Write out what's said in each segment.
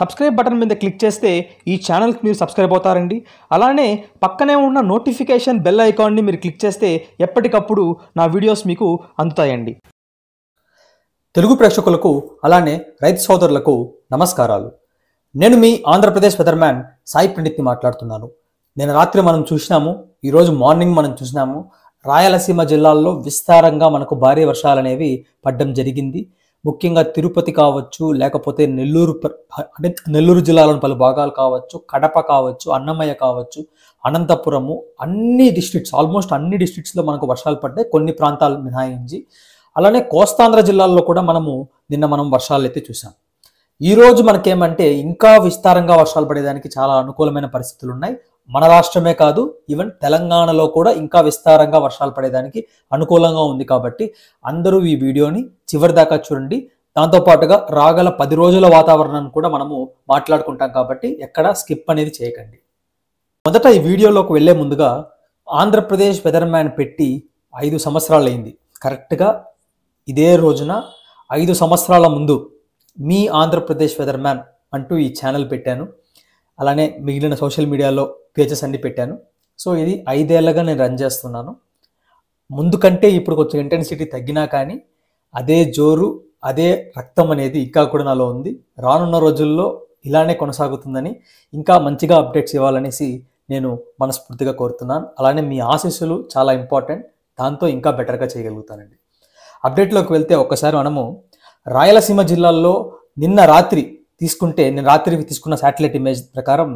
Subscribe button మీద click చేస్తే ఈ ఛానల్కి మీరు సబ్స్క్రైబ్ అవుతారండి. అలానే పక్కనే ఉన్న నోటిఫికేషన్ బెల్ ఐకాన్ని మీరు క్లిక్ చేస్తే ఎప్పటికప్పుడు నా వీడియోస్ మీకు అందుతాయండి. తెలుగు ప్రేక్షకులకు అలానే రైతు సోదరులకు నమస్కారాలు. నేను మీ ఆంధ్రప్రదేశ్ వెదర్మ్యాన్ సాయి పండిత్ని మాట్లాడుతున్నాను. నేను రాత్రి మనం చూసినాము, ఈరోజు మార్నింగ్ మనం చూసినాము, రాయలసీమ జిల్లాల్లో విస్తారంగా మనకు భారీ వర్షాలు అనేవి పడడం జరిగింది. ముఖ్యంగా తిరుపతి కావచ్చు, లేకపోతే నెల్లూరు జిల్లాలోని పలు భాగాలు కావచ్చు, కడప కావచ్చు, అన్నమయ్య కావచ్చు, అనంతపురము, అన్ని డిస్ట్రిక్ట్స్, ఆల్మోస్ట్ అన్ని డిస్ట్రిక్ట్స్లో మనకు వర్షాలు పడ్డాయి, కొన్ని ప్రాంతాలు మినహాయించి. అలానే కోస్తాంధ్ర జిల్లాల్లో కూడా నిన్న మనం వర్షాలు అయితే చూసాం. ఈరోజు మనకేమంటే ఇంకా విస్తారంగా వర్షాలు పడేదానికి చాలా అనుకూలమైన పరిస్థితులు ఉన్నాయి. మన రాష్ట్రమే కాదు, ఈవెన్ తెలంగాణలో కూడా ఇంకా విస్తారంగా వర్షాలు పడేదానికి అనుకూలంగా ఉంది. కాబట్టి అందరూ ఈ వీడియోని చివరి దాకా చూడండి. దాంతోపాటుగా రాగల 10 రోజుల వాతావరణాన్ని కూడా మనము మాట్లాడుకుంటాం కాబట్టి ఎక్కడ స్కిప్ అనేది చేయకండి. మొదట ఈ వీడియోలోకి వెళ్లే ముందుగా ఆంధ్రప్రదేశ్ వెదర్మ్యాన్ పెట్టి 5 సంవత్సరాలు అయింది. కరెక్ట్గా ఇదే రోజున 5 సంవత్సరాల ముందు మీ ఆంధ్రప్రదేశ్ వెదర్మ్యాన్ అంటూ ఈ ఛానల్ పెట్టాను. అలానే మిగిలిన సోషల్ మీడియాలో పేజెస్ అన్ని పెట్టాను. సో ఇది 5 ఏళ్ళగా నేను రన్ చేస్తున్నాను. ముందు కంటే ఇప్పుడు కొంచెం ఇంటెన్సిటీ తగ్గినా కానీ అదే జోరు, అదే రక్తం అనేది ఇంకా కూడా నాలో ఉంది. రానున్న రోజుల్లో ఇలానే కొనసాగుతుందని, ఇంకా మంచిగా అప్డేట్స్ ఇవ్వాలనేసి నేను మనస్ఫూర్తిగా కోరుతున్నాను. అలానే మీ ఆశీస్సులు చాలా ఇంపార్టెంట్, దాంతో ఇంకా బెటర్గా చేయగలుగుతానండి. అప్డేట్లోకి వెళ్తే ఒక్కసారి మనము రాయలసీమ జిల్లాల్లో నిన్న రాత్రి నేను రాత్రి తీసుకున్న శాటిలైట్ ఇమేజ్ ప్రకారం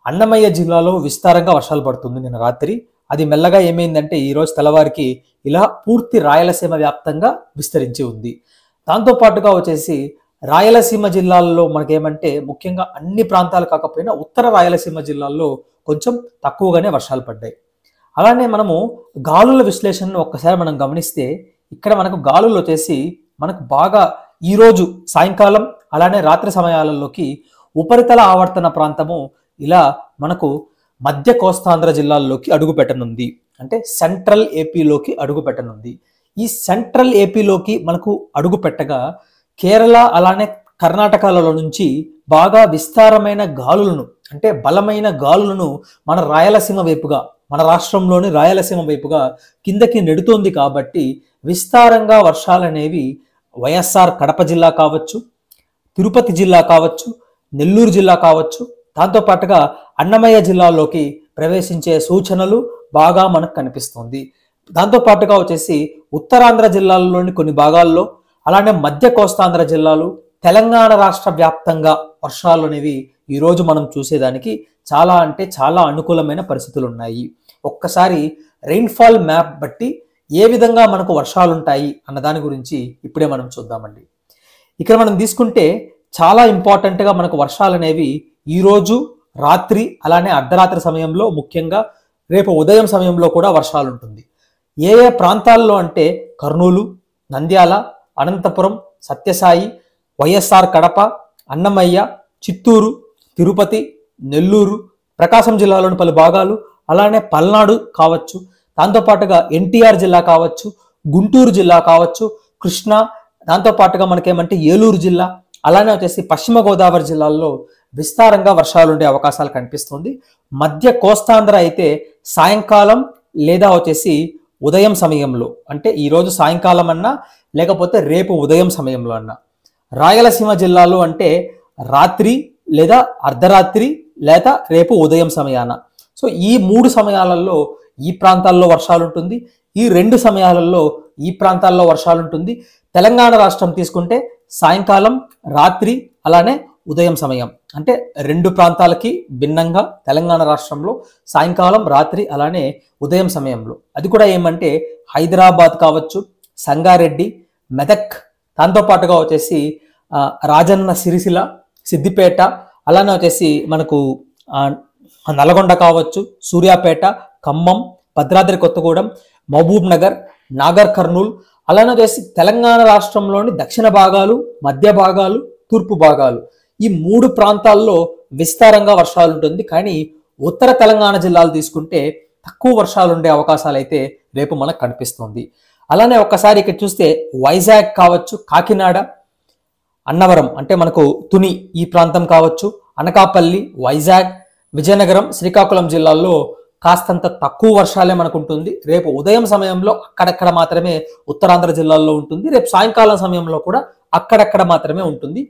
అన్నమయ్య జిల్లాలో విస్తారంగా వర్షాలు పడుతుంది నిన్న రాత్రి. అది మెల్లగా ఏమైందంటే ఈరోజు తెల్లవారికి ఇలా పూర్తి రాయలసీమ వ్యాప్తంగా విస్తరించి ఉంది. దాంతోపాటుగా వచ్చేసి రాయలసీమ జిల్లాల్లో మనకేమంటే ముఖ్యంగా అన్ని ప్రాంతాలు కాకపోయినా ఉత్తర రాయలసీమ జిల్లాల్లో కొంచెం తక్కువగానే వర్షాలు పడ్డాయి. అలానే మనము గాలుల విశ్లేషణను ఒక్కసారి మనం గమనిస్తే ఇక్కడ మనకు గాలులు వచ్చేసి మనకు బాగా ఈరోజు సాయంకాలం అలానే రాత్రి సమయాలలోకి ఉపరితల ఆవర్తన ప్రాంతము ఇలా మనకు మధ్య కోస్తాంధ్ర జిల్లాల్లోకి అడుగు పెట్టనుంది. అంటే సెంట్రల్ ఏపీలోకి అడుగు పెట్టనుంది. ఈ సెంట్రల్ ఏపీలోకి మనకు అడుగు పెట్టగా కేరళ అలానే కర్ణాటకలలో నుంచి బాగా విస్తారమైన గాలులను, అంటే బలమైన గాలులను మన రాయలసీమ వైపుగా, మన రాష్ట్రంలోని రాయలసీమ వైపుగా కిందకి నెడుతోంది. కాబట్టి విస్తారంగా వర్షాలనేవి వైఎస్ఆర్ కడప జిల్లా కావచ్చు, తిరుపతి జిల్లా కావచ్చు, నెల్లూరు జిల్లా కావచ్చు, దాంతోపాటుగా అన్నమయ్య జిల్లాలోకి ప్రవేశించే సూచనలు బాగా మనకు కనిపిస్తుంది. దాంతోపాటుగా వచ్చేసి ఉత్తరాంధ్ర జిల్లాల్లోని కొన్ని భాగాల్లో, అలానే మధ్య కోస్తాంధ్ర జిల్లాలు, తెలంగాణ రాష్ట్ర వ్యాప్తంగా వర్షాలు అనేవి ఈరోజు మనం చూసేదానికి చాలా అంటే చాలా అనుకూలమైన పరిస్థితులు ఉన్నాయి. ఒక్కసారి రెయిన్ఫాల్ మ్యాప్ బట్టి ఏ విధంగా మనకు వర్షాలు ఉంటాయి అన్న దాని గురించి ఇప్పుడే మనం చూద్దామండి. ఇక్కడ మనం తీసుకుంటే చాలా ఇంపార్టెంట్గా మనకు వర్షాలు అనేవి ఈరోజు రాత్రి అలానే అర్ధరాత్రి సమయంలో, ముఖ్యంగా రేపు ఉదయం సమయంలో కూడా వర్షాలు ఉంటుంది. ఏ ఏ ప్రాంతాల్లో అంటే కర్నూలు, నంద్యాల, అనంతపురం, సత్యసాయి, వైఎస్ఆర్ కడప, అన్నమయ్య, చిత్తూరు, తిరుపతి, నెల్లూరు, ప్రకాశం జిల్లాలోని పలు భాగాలు, అలానే పల్నాడు కావచ్చు, దాంతోపాటుగా ఎన్టీఆర్ జిల్లా కావచ్చు, గుంటూరు జిల్లా కావచ్చు, కృష్ణా, దాంతోపాటుగా మనకేమంటే ఏలూరు జిల్లా, అలానే వచ్చేసి పశ్చిమ గోదావరి జిల్లాల్లో విస్తారంగా వర్షాలు ఉండే అవకాశాలు కనిపిస్తుంది. మధ్య కోస్తాంధ్ర అయితే సాయంకాలం లేదా వచ్చేసి ఉదయం సమయంలో, అంటే ఈరోజు సాయంకాలం అన్నా లేకపోతే రేపు ఉదయం సమయంలో అన్నా, రాయలసీమ జిల్లాలో అంటే రాత్రి లేదా అర్ధరాత్రి లేదా రేపు ఉదయం సమయాన. సో ఈ 3 సమయాలలో ఈ ప్రాంతాల్లో వర్షాలు ఉంటుంది, ఈ 2 సమయాలలో ఈ ప్రాంతాల్లో వర్షాలు ఉంటుంది. తెలంగాణ రాష్ట్రం తీసుకుంటే సాయంకాలం, రాత్రి, అలానే ఉదయం సమయం, అంటే 2 ప్రాంతాలకి భిన్నంగా తెలంగాణ రాష్ట్రంలో సాయంకాలం, రాత్రి, అలానే ఉదయం సమయంలో. అది కూడా ఏమంటే హైదరాబాద్ కావచ్చు, సంగారెడ్డి, మెదక్, దాంతోపాటుగా వచ్చేసి రాజన్న సిరిసిల్ల, సిద్దిపేట, అలానే వచ్చేసి మనకు నల్గొండ కావచ్చు, సూర్యాపేట, ఖమ్మం, భద్రాద్రి కొత్తగూడెం, మహబూబ్ నగర్, నాగర్ కర్నూల్, అలానే వచ్చేసి తెలంగాణ రాష్ట్రంలోని దక్షిణ భాగాలు, మధ్య భాగాలు, తూర్పు భాగాలు, ఈ 3 ప్రాంతాల్లో విస్తారంగా వర్షాలు ఉంటుంది. కానీ ఉత్తర తెలంగాణ జిల్లాలు తీసుకుంటే తక్కువ వర్షాలు ఉండే అవకాశాలు అయితే రేపు మనకు కనిపిస్తుంది. అలానే ఒక్కసారి ఇక్కడ చూస్తే వైజాగ్ కావచ్చు, కాకినాడ, అన్నవరం అంటే మనకు తుని ఈ ప్రాంతం కావచ్చు, అనకాపల్లి, వైజాగ్, విజయనగరం, శ్రీకాకుళం జిల్లాల్లో కాస్తంత తక్కువ వర్షాలే మనకు ఉంటుంది. రేపు ఉదయం సమయంలో అక్కడక్కడ మాత్రమే ఉత్తరాంధ్ర జిల్లాల్లో ఉంటుంది. రేపు సాయంకాలం సమయంలో కూడా అక్కడక్కడ మాత్రమే ఉంటుంది.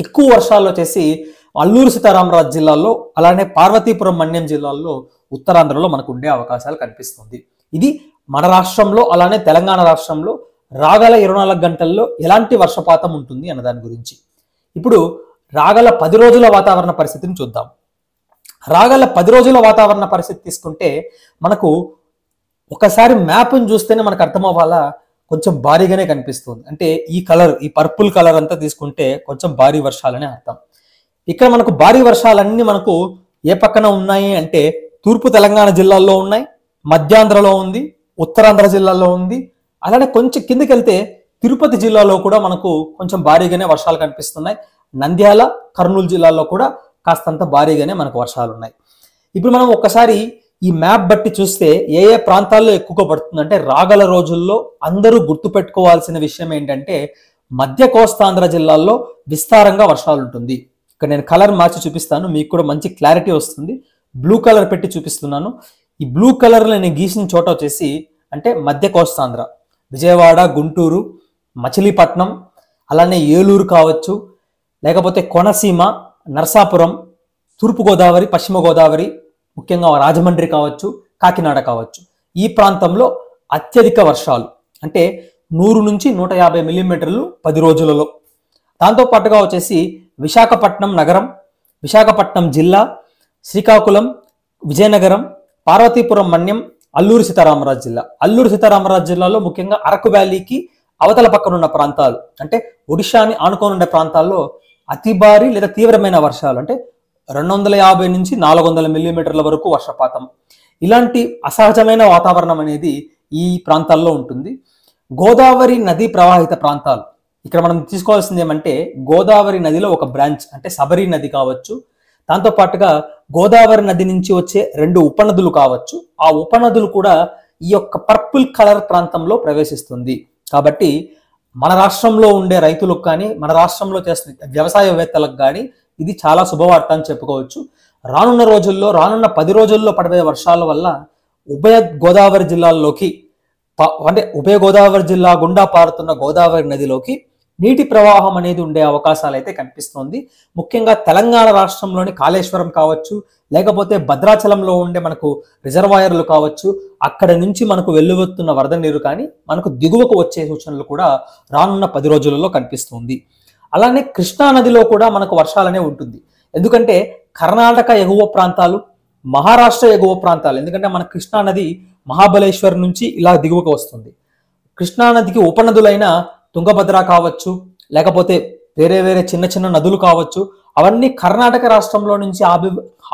ఎక్కువ వర్షాలు వచ్చేసి అల్లూరు సీతారామరాజు జిల్లాలో, అలానే పార్వతీపురం మన్యం జిల్లాల్లో, ఉత్తరాంధ్రలో మనకు ఉండే అవకాశాలు కనిపిస్తుంది. ఇది మన రాష్ట్రంలో అలానే తెలంగాణ రాష్ట్రంలో రాగల 24 గంటల్లో ఎలాంటి వర్షపాతం ఉంటుంది అన్న దాని గురించి. ఇప్పుడు రాగల 10 రోజుల వాతావరణ పరిస్థితిని చూద్దాం. రాగల 10 రోజుల వాతావరణ పరిస్థితి తీసుకుంటే మనకు ఒకసారి మ్యాప్ని చూస్తేనే మనకు అర్థమవ్వాలా, కొంచెం భారీగానే కనిపిస్తుంది. అంటే ఈ కలర్, ఈ పర్పుల్ కలర్ అంతా తీసుకుంటే కొంచెం భారీ వర్షాలనే అర్థం. ఇక్కడ మనకు భారీ వర్షాలన్నీ మనకు ఏ పక్కన ఉన్నాయి అంటే తూర్పు తెలంగాణ జిల్లాల్లో ఉన్నాయి, మధ్యాంధ్రలో ఉంది, ఉత్తరాంధ్ర జిల్లాలో ఉంది. అలానే కొంచెం కిందకి వెళ్తే తిరుపతి జిల్లాలో కూడా మనకు కొంచెం భారీగానే వర్షాలు కనిపిస్తున్నాయి. నంద్యాల, కర్నూలు జిల్లాల్లో కూడా కాస్తంత భారీగానే మనకు వర్షాలు ఉన్నాయి. ఇప్పుడు మనం ఒక్కసారి ఈ మ్యాప్ బట్టి చూస్తే ఏ ఏ ప్రాంతాల్లో ఎక్కువగా పడుతుందంటే రాగల రోజుల్లో అందరూ గుర్తుపెట్టుకోవాల్సిన విషయం ఏంటంటే మధ్య కోస్తాంధ్ర జిల్లాల్లో విస్తారంగా వర్షాలు ఉంటుంది. ఇక్కడ నేను కలర్ మార్చి చూపిస్తాను, మీకు కూడా మంచి క్లారిటీ వస్తుంది. బ్లూ కలర్ పెట్టి చూపిస్తున్నాను. ఈ బ్లూ కలర్లో నేను గీసిన చోట వచ్చేసి అంటే మధ్య కోస్తాంధ్ర, విజయవాడ, గుంటూరు, మచిలీపట్నం, అలానే ఏలూరు కావచ్చు, లేకపోతే కోనసీమ, నరసాపురం, తూర్పుగోదావరి, పశ్చిమ గోదావరి, ముఖ్యంగా రాజమండ్రి కావచ్చు, కాకినాడ కావచ్చు. ఈ ప్రాంతంలో అత్యధిక వర్షాలు అంటే 100 నుంచి 150 మిల్లీమీటర్లు 10 రోజులలో. దాంతోపాటుగా వచ్చేసి విశాఖపట్నం నగరం, విశాఖపట్నం జిల్లా, శ్రీకాకుళం, విజయనగరం, పార్వతీపురం మన్యం, అల్లూరు సీతారామరాజు జిల్లా. అల్లూరు సీతారామరాజు జిల్లాలో ముఖ్యంగా అరకు వ్యాలీకి అవతల పక్కన ఉన్న ప్రాంతాలు అంటే ఒడిశాని ఆనుకొని ఉండే ప్రాంతాల్లో అతి భారీ లేదా తీవ్రమైన వర్షాలు అంటే 250 నుంచి 400 మిల్లీమీటర్ల వరకు వర్షపాతం. ఇలాంటి అసహజమైన వాతావరణం అనేది ఈ ప్రాంతాల్లో ఉంటుంది. గోదావరి నది ప్రవాహిత ప్రాంతాలు, ఇక్కడ మనం తీసుకోవాల్సింది ఏమంటే గోదావరి నదిలో ఒక బ్రాంచ్ అంటే సబరి నది కావచ్చు, దాంతోపాటుగా గోదావరి నది నుంచి వచ్చే 2 ఉపనదులు కావచ్చు. ఆ ఉపనదులు కూడా ఈ యొక్క పర్పుల్ కలర్ ప్రాంతంలో ప్రవేశిస్తుంది. కాబట్టి మన రాష్ట్రంలో ఉండే రైతులకు కానీ, మన రాష్ట్రంలో చేస్తున్న వ్యవసాయవేత్తలకు కానీ ఇది చాలా శుభవార్త అని చెప్పుకోవచ్చు. రానున్న రోజుల్లో, రానున్న 10 రోజుల్లో పడే వర్షాల వల్ల ఉభయ గోదావరి జిల్లాల్లోకి అంటే ఉభయ గోదావరి జిల్లా గుండా పారుతున్న గోదావరి నదిలోకి నీటి ప్రవాహం అనేది ఉండే అవకాశాలు అయితే కనిపిస్తుంది. ముఖ్యంగా తెలంగాణ రాష్ట్రంలోని కాళేశ్వరం కావచ్చు, లేకపోతే భద్రాచలంలో ఉండే మనకు రిజర్వాయర్లు కావచ్చు, అక్కడ నుంచి మనకు వెల్లువెత్తున్న వరద నీరు కానీ మనకు దిగువకు వచ్చే సూచనలు కూడా రానున్న 10 రోజులలో కనిపిస్తుంది. అలానే కృష్ణా నదిలో కూడా మనకు వర్షాలనే ఉంటుంది. ఎందుకంటే కర్ణాటక ఎగువ ప్రాంతాలు, మహారాష్ట్ర ఎగువ ప్రాంతాలు, ఎందుకంటే మన కృష్ణా నది మహాబలేశ్వర్ నుంచి ఇలా దిగువకు వస్తుంది. కృష్ణా నదికి ఉపనదులైన తుంగభద్ర కావచ్చు, లేకపోతే వేరే వేరే చిన్న చిన్న నదులు కావచ్చు, అవన్నీ కర్ణాటక రాష్ట్రంలో నుంచి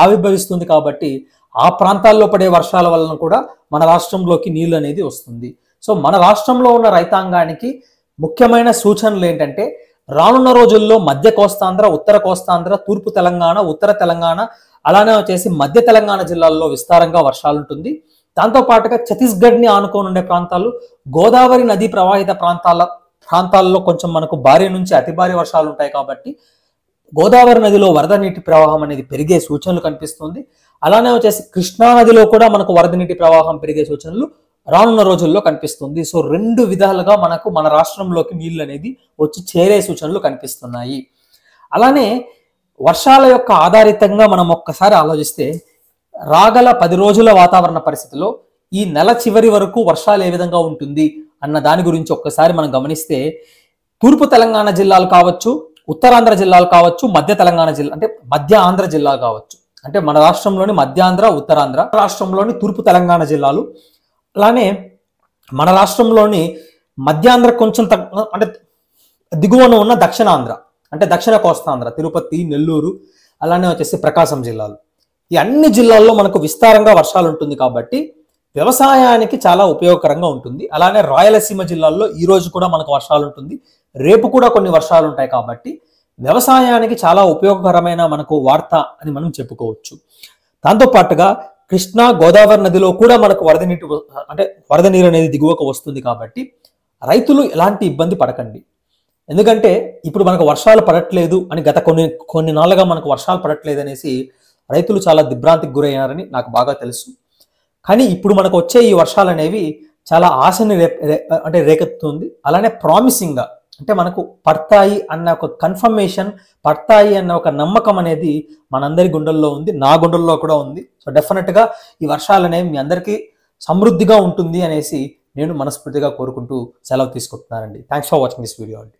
ఆవిర్భవిస్తుంది. కాబట్టి ఆ ప్రాంతాల్లో పడే వర్షాల వలన కూడా మన రాష్ట్రంలోకి నీళ్ళు అనేది వస్తుంది. సో మన రాష్ట్రంలో ఉన్న రైతాంగానికి ముఖ్యమైన సూచనలు ఏంటంటే రానున్న రోజుల్లో మధ్య కోస్తాంధ్ర, ఉత్తర కోస్తాంధ్ర, తూర్పు తెలంగాణ, ఉత్తర తెలంగాణ, అలానే వచ్చేసి మధ్య తెలంగాణ జిల్లాల్లో విస్తారంగా వర్షాలు ఉంటుంది. దాంతోపాటుగా ఛత్తీస్గఢ్ని ఆనుకొని ఉండే ప్రాంతాలు, గోదావరి నదీ ప్రవాహిత ప్రాంతాల్లో కొంచెం మనకు భారీ నుంచి అతి భారీ వర్షాలు ఉంటాయి. కాబట్టి గోదావరి నదిలో వరద నీటి ప్రవాహం అనేది పెరిగే సూచనలు కనిపిస్తుంది. అలానే వచ్చేసి కృష్ణా నదిలో కూడా మనకు వరద నీటి ప్రవాహం పెరిగే సూచనలు రానున్న రోజుల్లో కనిపిస్తుంది. సో 2 విధాలుగా మనకు మన రాష్ట్రంలోకి నీళ్ళు అనేది వచ్చి చేరే సూచనలు కనిపిస్తున్నాయి. అలానే వర్షాల యొక్క ఆధారితంగా మనం ఒక్కసారి ఆలోచిస్తే రాగల 10 రోజుల వాతావరణ పరిస్థితిలో ఈ నెల చివరి వరకు వర్షాలు ఏ విధంగా ఉంటుంది అన్న దాని గురించి ఒక్కసారి మనం గమనిస్తే తూర్పు తెలంగాణ జిల్లాలు కావచ్చు, ఉత్తరాంధ్ర జిల్లాలు కావచ్చు, మధ్య తెలంగాణ జిల్లా అంటే మధ్య ఆంధ్ర జిల్లా కావచ్చు, అంటే మన రాష్ట్రంలోని మధ్యాంధ్ర, ఉత్తరాంధ్ర, రాష్ట్రంలోని తూర్పు తెలంగాణ జిల్లాలు, అలానే మన రాష్ట్రంలోని మధ్యాంధ్ర కొంచెం అంటే దిగువన ఉన్న దక్షిణాంధ్ర అంటే దక్షిణ కోస్తాంధ్ర, తిరుపతి, నెల్లూరు, అలానే వచ్చేసి ప్రకాశం జిల్లాలు, ఈ అన్ని జిల్లాల్లో మనకు విస్తారంగా వర్షాలు ఉంటుంది. కాబట్టి వ్యవసాయానికి చాలా ఉపయోగకరంగా ఉంటుంది. అలానే రాయలసీమ జిల్లాల్లో ఈ రోజు కూడా మనకు వర్షాలు ఉంటుంది, రేపు కూడా కొన్ని వర్షాలు ఉంటాయి. కాబట్టి వ్యవసాయానికి చాలా ఉపయోగకరమైన మనకు వార్త అని మనం చెప్పుకోవచ్చు. దాంతోపాటుగా కృష్ణా, గోదావరి నదిలో కూడా మనకు వరద నీరు అనేది దిగువకు వస్తుంది. కాబట్టి రైతులు ఎలాంటి ఇబ్బంది పడకండి. ఎందుకంటే ఇప్పుడు మనకు వర్షాలు పడట్లేదు అని గత కొన్ని నాళ్ళుగా మనకు వర్షాలు పడట్లేదు అనేసి రైతులు చాలా దిగ్భ్రాంతికి గురయ్యారని నాకు బాగా తెలుసు. కానీ ఇప్పుడు మనకు వచ్చే ఈ వర్షాలు అనేవి చాలా ఆశని అంటే రేకెత్తుతుంది. అలానే ప్రామిసింగ్గా అంటే మనకు పడతాయి అన్న ఒక కన్ఫర్మేషన్, పడతాయి అన్న ఒక నమ్మకం అనేది మనందరి గుండెల్లో ఉంది, నా గుండెల్లో కూడా ఉంది. సో డెఫినెట్గా ఈ వర్షాలు అనేవి మీ అందరికీ సమృద్ధిగా ఉంటుంది అనేసి నేను మనస్ఫూర్తిగా కోరుకుంటూ సెలవు తీసుకుంటున్నానండి. Thanks for watching this video అండి.